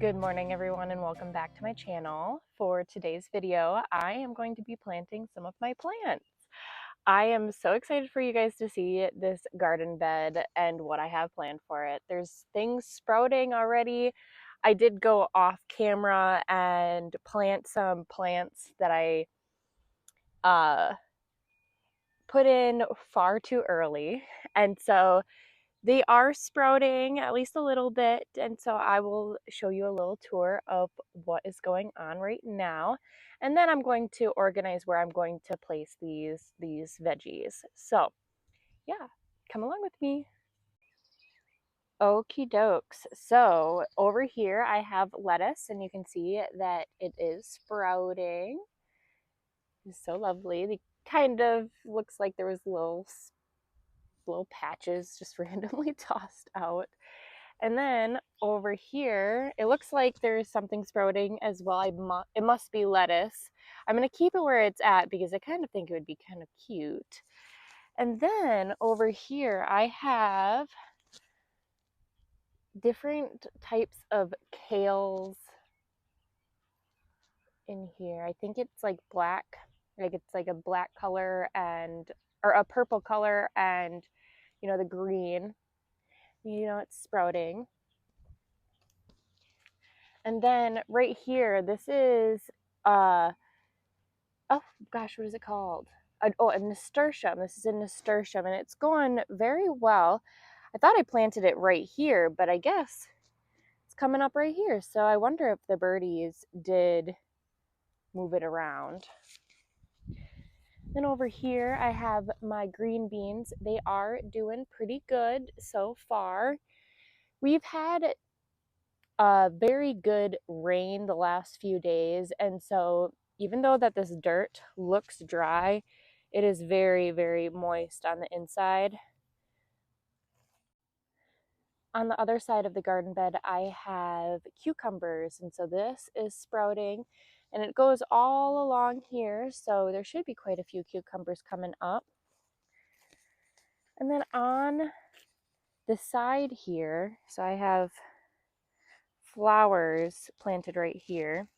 Good morning everyone and welcome back to my channel. For today's video, I am going to be planting some of my plants. I am so excited for you guys to see this garden bed and what I have planned for it. There's things sprouting already. I did go off camera and plant some plants that I put in far too early, and so they are sprouting at least a little bit, and so I will show you a little tour of what is going on right now, and then I'm going to organize where I'm going to place these veggies. So yeah, come along with me. Okie dokes. So over here I have lettuce, and you can see that it is sprouting. It's so lovely. They kind of looks like there was little patches just randomly tossed out. And then over here, it looks like there's something sprouting as well. It must be lettuce. I'm going to keep it where it's at because I kind of think it would be kind of cute. And then over here, I have different types of kales in here. I think it's like black, like it's like a black color or a purple color, and the green, it's sprouting. And then right here, this is, oh gosh, what is it called? A nasturtium. This is a nasturtium, and it's going very well. I thought I planted it right here, but I guess it's coming up right here. So I wonder if the birdies did move it around. Then over here, I have my green beans. They are doing pretty good so far. We've had very good rain the last few days, and so even though that this dirt looks dry, it is very, very moist on the inside. On the other side of the garden bed, I have cucumbers, and so this is sprouting, and it goes all along here, so there should be quite a few cucumbers coming up. And then on the side here, so I have flowers planted right here.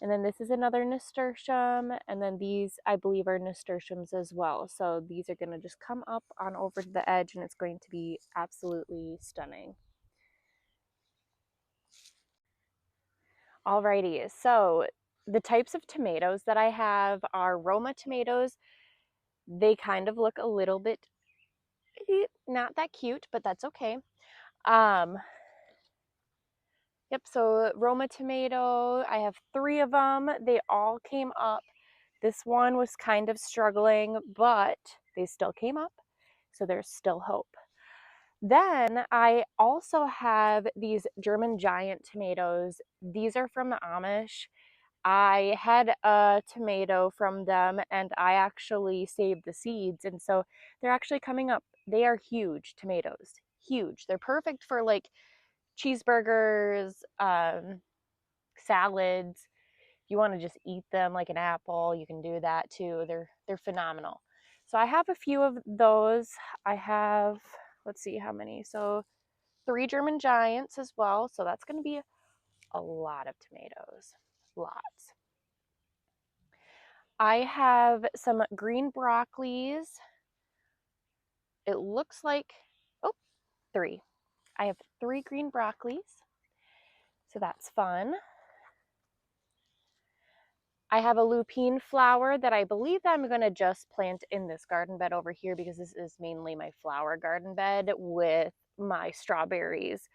And then this is another nasturtium, and then these I believe are nasturtiums as well. So these are going to just come up on over to the edge, and it's going to be absolutely stunning. Alrighty, so the types of tomatoes that I have are Roma tomatoes. They kind of look a little bit not that cute, but that's okay. Yep, so Roma tomato, I have 3 of them. They all came up. This one was kind of struggling, but they still came up, so there's still hope. Then I also have these German giant tomatoes. These are from the Amish. I had a tomato from them, and I actually saved the seeds, and so they're actually coming up. They are huge tomatoes, huge. They're perfect for like cheeseburgers, salads. You want to just eat them like an apple, you can do that too. They're phenomenal. So I have a few of those. I have, let's see how many. So 3 German giants as well. So that's going to be a lot of tomatoes. Lots. I have some green broccolis. It looks like, 3. I have 3 green broccolis. So that's fun. I have a lupine flower that I believe that I'm going to just plant in this garden bed over here, because this is mainly my flower garden bed with my strawberries,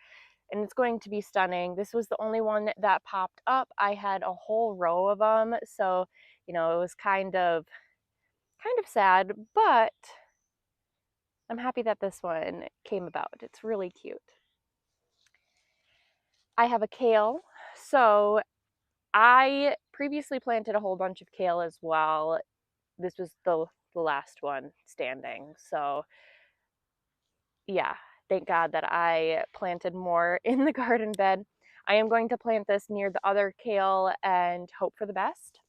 and it's going to be stunning. This was the only one that popped up. I had a whole row of them, so it was kind of sad, but I'm happy that this one came about. It's really cute. I have a kale. So I previously planted a whole bunch of kale as well. This was the last one standing. So yeah, thank God that I planted more in the garden bed. I am going to plant this near the other kale and hope for the best.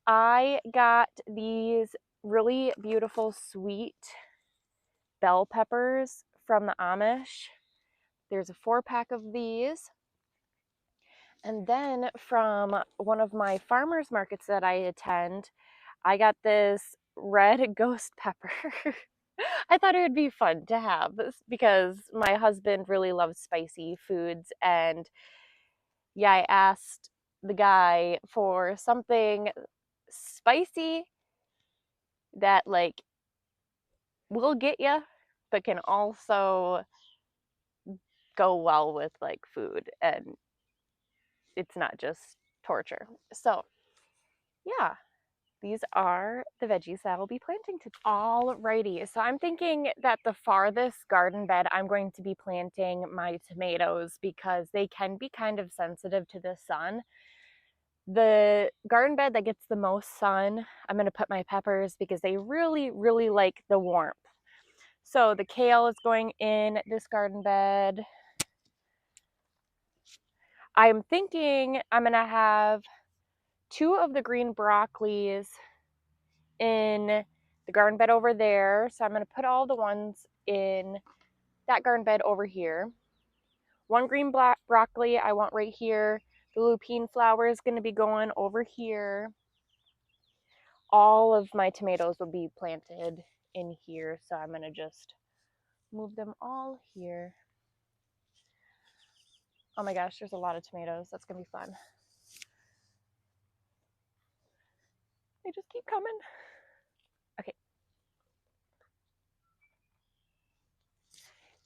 I got these really beautiful sweet bell peppers from the Amish. There's a 4-pack of these. And then from one of my farmers markets that I attend, I got this red ghost pepper. I thought it would be fun to have because my husband really loves spicy foods. And yeah, I asked the guy for something spicy that like will get you, but can also go well with like food and it's not just torture. So yeah, these are the veggies that I will be planting today. Alrighty, so I'm thinking that the farthest garden bed I'm going to be planting my tomatoes because they can be kind of sensitive to the sun. The garden bed that gets the most sun, I'm going to put my peppers because they really, really like the warmth. So the kale is going in this garden bed. I'm thinking I'm going to have 2 of the green broccolis in the garden bed over there. So I'm going to put all the ones in that garden bed over here. 1 green broccoli I want right here. The lupine flower is going to be going over here. All of my tomatoes will be planted in here. So I'm going to just move them all here. Oh my gosh, there's a lot of tomatoes. That's going to be fun. They just keep coming. Okay.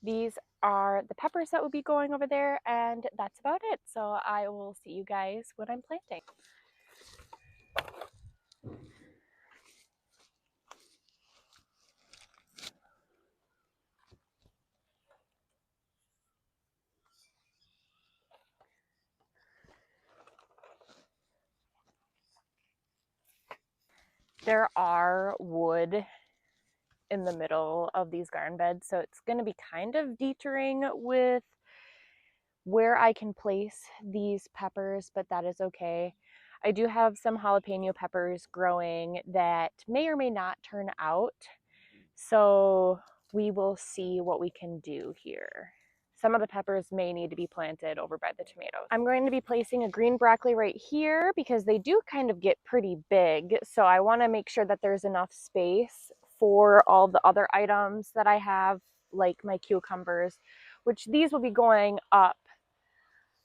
These are the peppers that will be going over there, and that's about it. So I will see you guys when I'm planting. There are wood in the middle of these garden beds, so it's going to be kind of detouring with where I can place these peppers, but that is okay. I do have some jalapeno peppers growing that may or may not turn out, so we will see what we can do here. Some of the peppers may need to be planted over by the tomatoes. I'm going to be placing a green broccoli right here because they do kind of get pretty big, so I want to make sure that there's enough space for all the other items that I have, like my cucumbers, which these will be going up.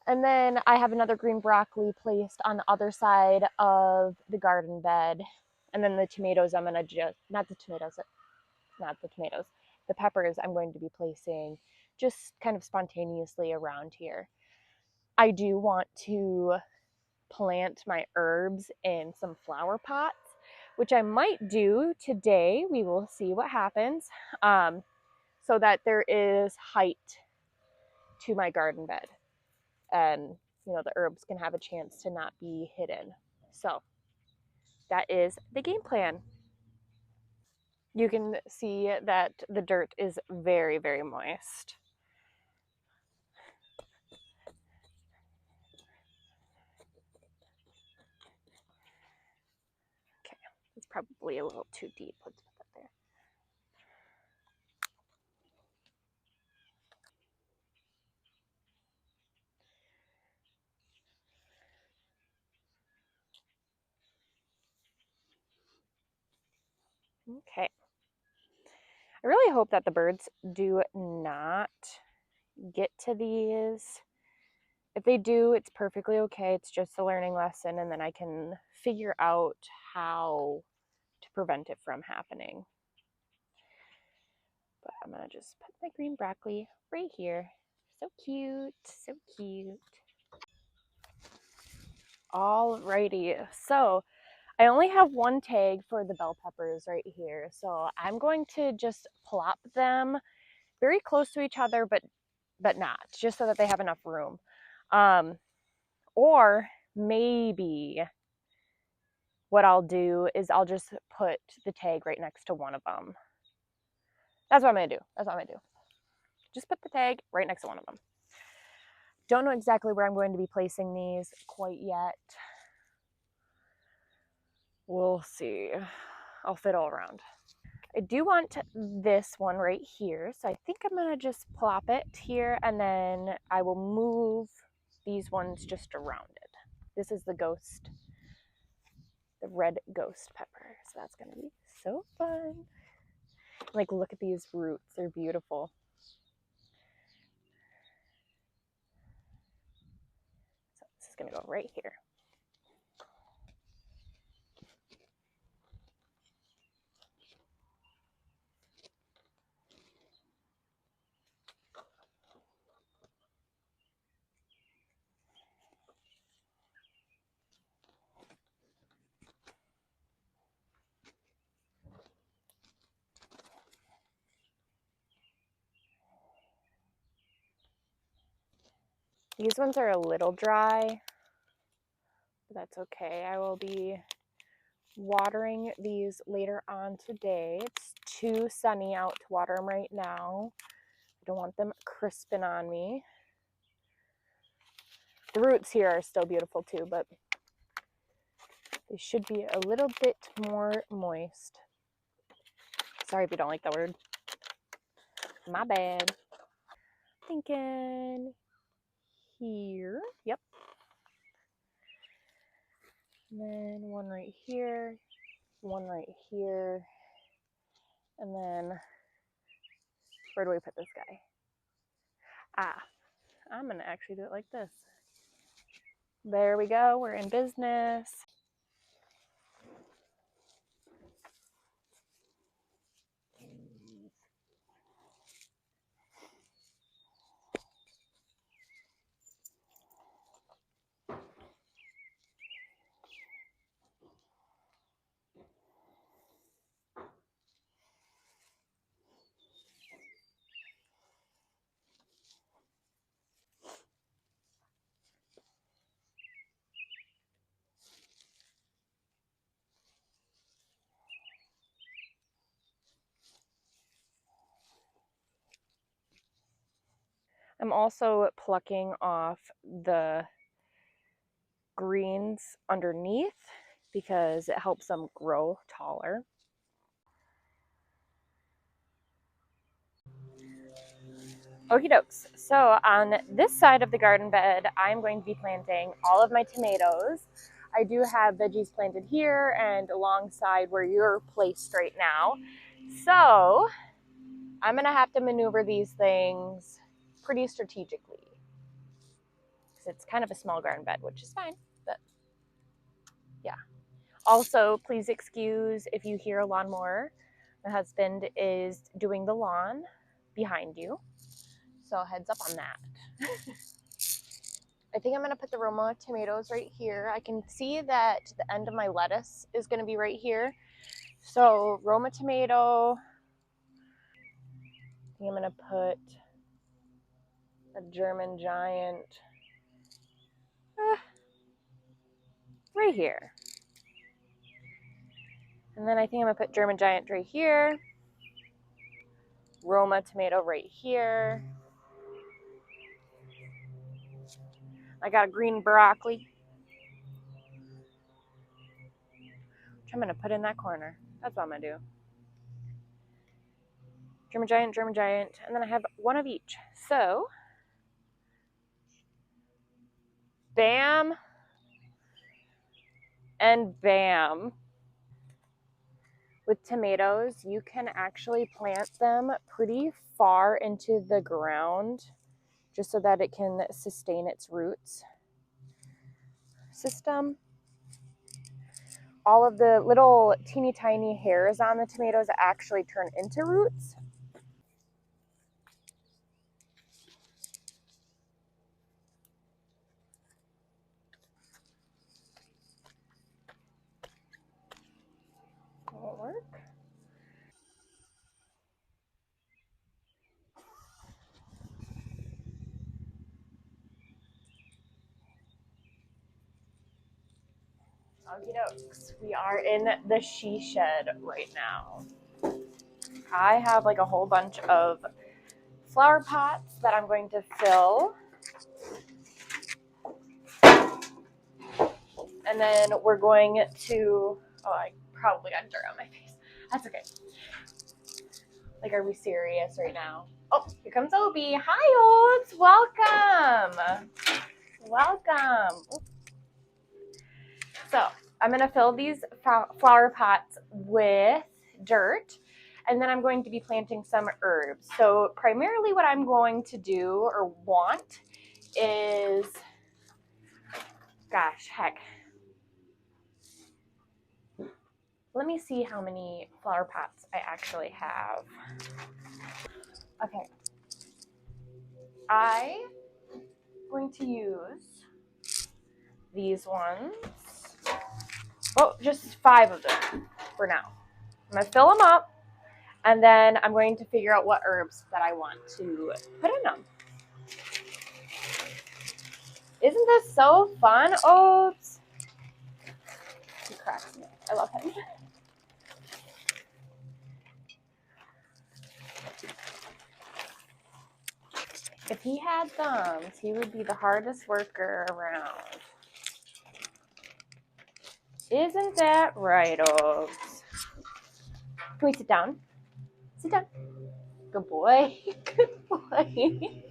And then I have another green broccoli placed on the other side of the garden bed. And then the tomatoes, I'm going to just, not the tomatoes, the peppers I'm going to be placing just kind of spontaneously around here. I do want to plant my herbs in some flower pots, which I might do today. We will see what happens, so that there is height to my garden bed. And the herbs can have a chance to not be hidden. So that is the game plan. You can see that the dirt is very, very moist. Okay, it's probably a little too deep. Let's put that there. Okay. I really hope that the birds do not get to these. If they do, it's perfectly okay. It's just a learning lesson, and then I can figure out how to prevent it from happening. But I'm going to just put my green broccoli right here. So cute, so cute. Alrighty, so I only have 1 tag for the bell peppers right here. So I'm going to just plop them very close to each other, but not, just so that they have enough room. Or maybe what I'll do is I'll just put the tag right next to one of them. That's what I'm going to do. Just put the tag right next to one of them. Don't know exactly where I'm going to be placing these quite yet. We'll see. I'll fit all around. I do want this one right here, so I think I'm going to just plop it here, and then I will move these ones just around it. This is the ghost, the red ghost pepper. So that's going to be so fun. Like, look at these roots. They're beautiful. So this is going to go right here. These ones are a little dry, but that's okay. I will be watering these later on today. It's too sunny out to water them right now. I don't want them crisping on me. The roots here are still beautiful too, but they should be a little bit more moist. Sorry if you don't like that word. My bad. Thinking here. Yep. And then one right here, one right here, and then where do we put this guy? I'm gonna actually do it like this. There we go, we're in business. I'm also plucking off the greens underneath because it helps them grow taller. Okie dokes. So on this side of the garden bed, I'm going to be planting all of my tomatoes. I do have veggies planted here and alongside where you're placed right now. So I'm going to have to maneuver these things pretty strategically because it's kind of a small garden bed, which is fine, but yeah. Also, please excuse if you hear a lawnmower. My husband is doing the lawn behind you, so heads up on that. I think I'm going to put the Roma tomatoes right here. I can see that the end of my lettuce is going to be right here. So Roma tomato. I think I'm going to put a German giant right here. And then I think I'm going to put German giant right here. Roma tomato right here. I got a green broccoli, which I'm going to put in that corner. That's what I'm going to do. German giant, and then I have one of each. So, bam, and bam. With tomatoes, you can actually plant them pretty far into the ground just so that it can sustain its roots system. All of the little teeny tiny hairs on the tomatoes actually turn into roots. Will it work? Okie dokes. We are in the she shed right now. I have like a whole bunch of flower pots that I'm going to fill. And then we're going to, oh, I probably got dirt on my face. That's okay. Like, are we serious right now? Oh, here comes Obi. Hi, Obes. Welcome. welcome. So I'm going to fill these flower pots with dirt, and then I'm going to be planting some herbs. So primarily what I'm going to do or want is, gosh, heck, let me see how many flower pots I actually have. Okay, I'm going to use these ones. Oh, just 5 of them for now. I'm going to fill them up, and then I'm going to figure out what herbs that I want to put in them. Isn't this so fun, Oats? He cracks me. I love him. If he had thumbs, he would be the hardest worker around. Isn't that right, Oats? Can we sit down? Sit down. Good boy. Good boy.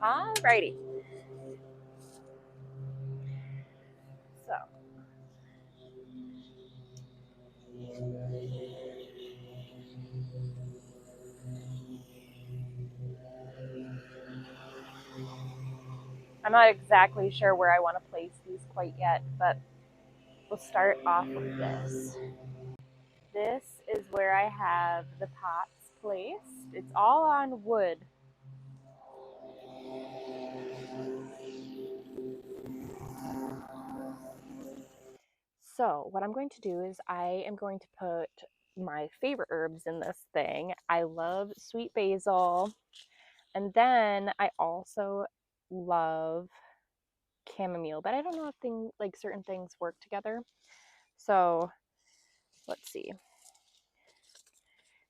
Alrighty. So. I'm not exactly sure where I want to place these quite yet, but we'll start off with this. This is where I have the pots placed. It's all on wood. So what I'm going to do is I am going to put my favorite herbs in this thing. I love sweet basil, and then I also love chamomile, but I don't know if certain things work together. So let's see.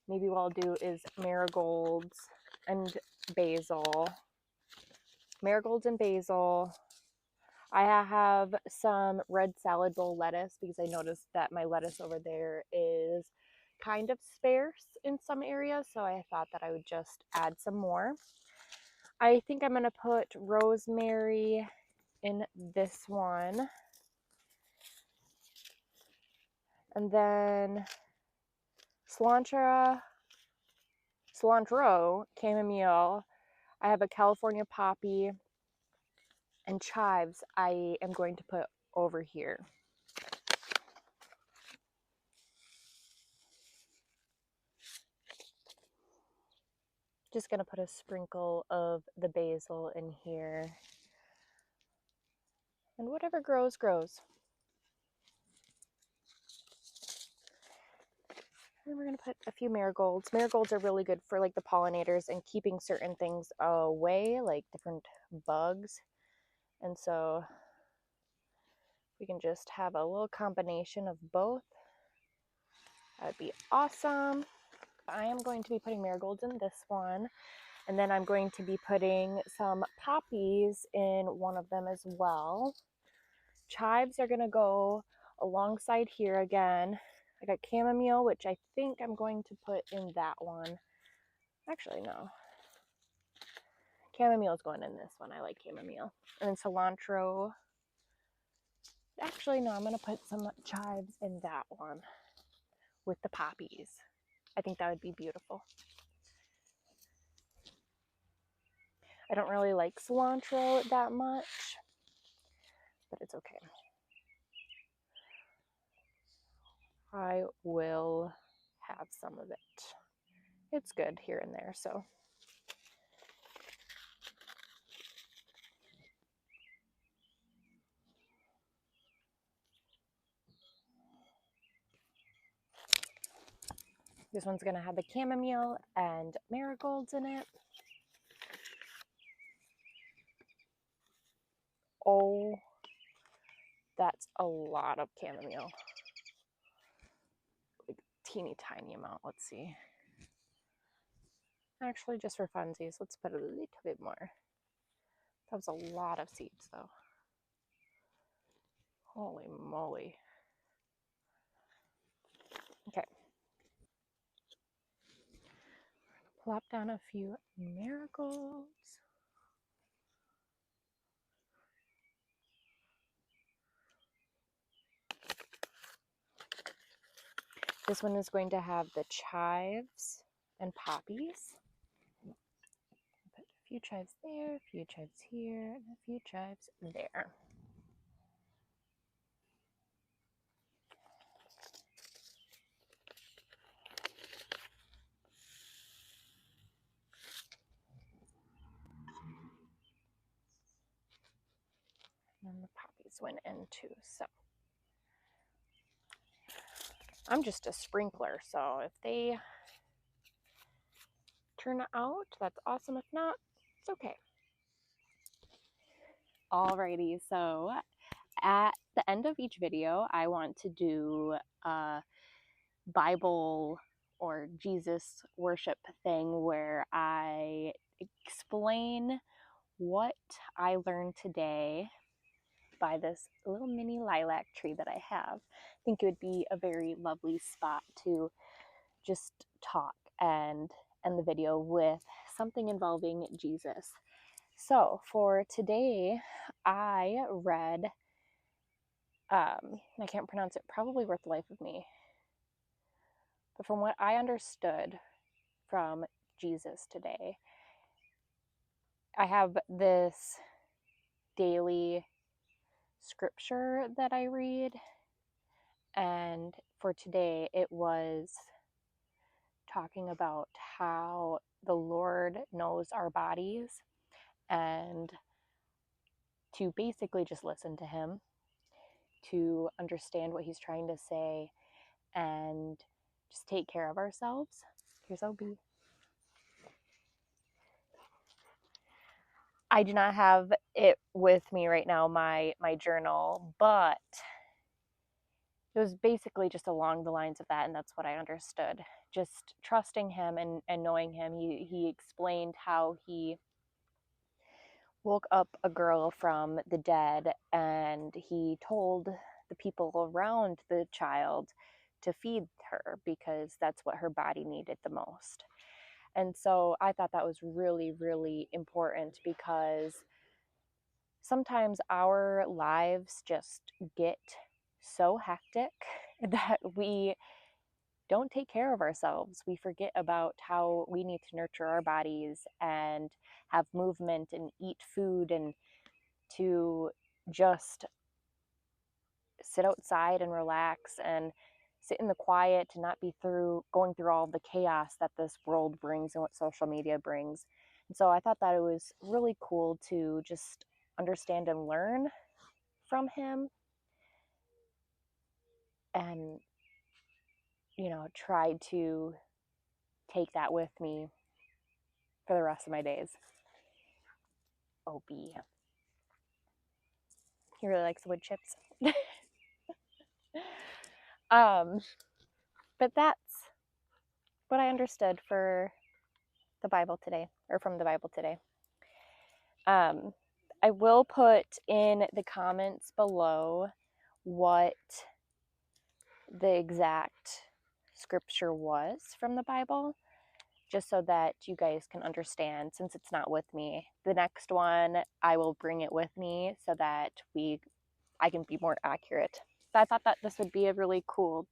Maybe what I'll do is marigolds and basil. Marigolds and basil. I have some red salad bowl lettuce because I noticed that my lettuce over there is kind of sparse in some areas, so I thought that I would just add some more. I think I'm going to put rosemary in this one. And then cilantro, chamomile. I have a California poppy, and chives I am going to put over here. Just going to put a sprinkle of the basil in here. And whatever grows, grows. And we're going to put a few marigolds. Marigolds are really good for like the pollinators and keeping certain things away, like different bugs. And so we can just have a little combination of both. That would be awesome. I am going to be putting marigolds in this one. And then I'm going to be putting some poppies in one of them as well. Chives are going to go alongside here again. I got chamomile, which I think I'm going to put in that one. Actually, no. Chamomile is going in this one. I like chamomile. And then cilantro. Actually, no, I'm going to put some chives in that one with the poppies. I think that would be beautiful. I don't really like cilantro that much, but it's okay. I will have some of it. It's good here and there, so. This one's going to have the chamomile and marigolds in it. Oh, that's a lot of chamomile. Like teeny tiny amount. Let's see. Actually, just for funsies, let's put a little bit more. has a lot of seeds though. Holy moly. Okay. Plop down a few marigolds. This one is going to have the chives and poppies. Put a few chives there, a few chives here, and a few chives there. And then the poppies went in too, so. I'm just a sprinkler, so if they turn out, that's awesome. If not, it's okay. Alrighty, so at the end of each video, I want to do a Bible or Jesus worship thing where I explain what I learned today by this little mini lilac tree that I have. I think it would be a very lovely spot to just talk and end the video with something involving Jesus. So for today, I read, I can't pronounce it, probably Worth the Life of Me. But from what I understood from Jesus today, I have this daily scripture that I read, and for today it was talking about how the Lord knows our bodies and to basically just listen to him, to understand what he's trying to say, and just take care of ourselves. Here's OB. I do not have it with me right now, my journal, but it was basically just along the lines of that, and that's what I understood. Just trusting him and knowing him. He explained how he woke up a girl from the dead, and he told the people around the child to feed her because that's what her body needed the most. And so I thought that was really, really important because sometimes our lives just get so hectic that we don't take care of ourselves. We forget about how we need to nurture our bodies and have movement and eat food and to just sit outside and relax and sit in the quiet to not be going through all the chaos that this world brings and what social media brings. And so I thought that it was really cool to just understand and learn from him and, try to take that with me for the rest of my days. OB. He really likes wood chips. But that's what I understood for the Bible today, or from the Bible today. I will put in the comments below what the exact scripture was from the Bible, just so that you guys can understand, since it's not with me. The next one, I will bring it with me so that I can be more accurate. But I thought that this would be a really cool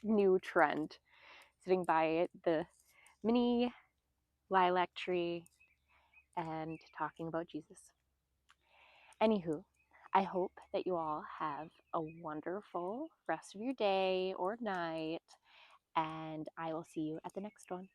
new trend, sitting by the mini lilac tree and talking about Jesus. Anywho, I hope that you all have a wonderful rest of your day or night, and I will see you at the next one.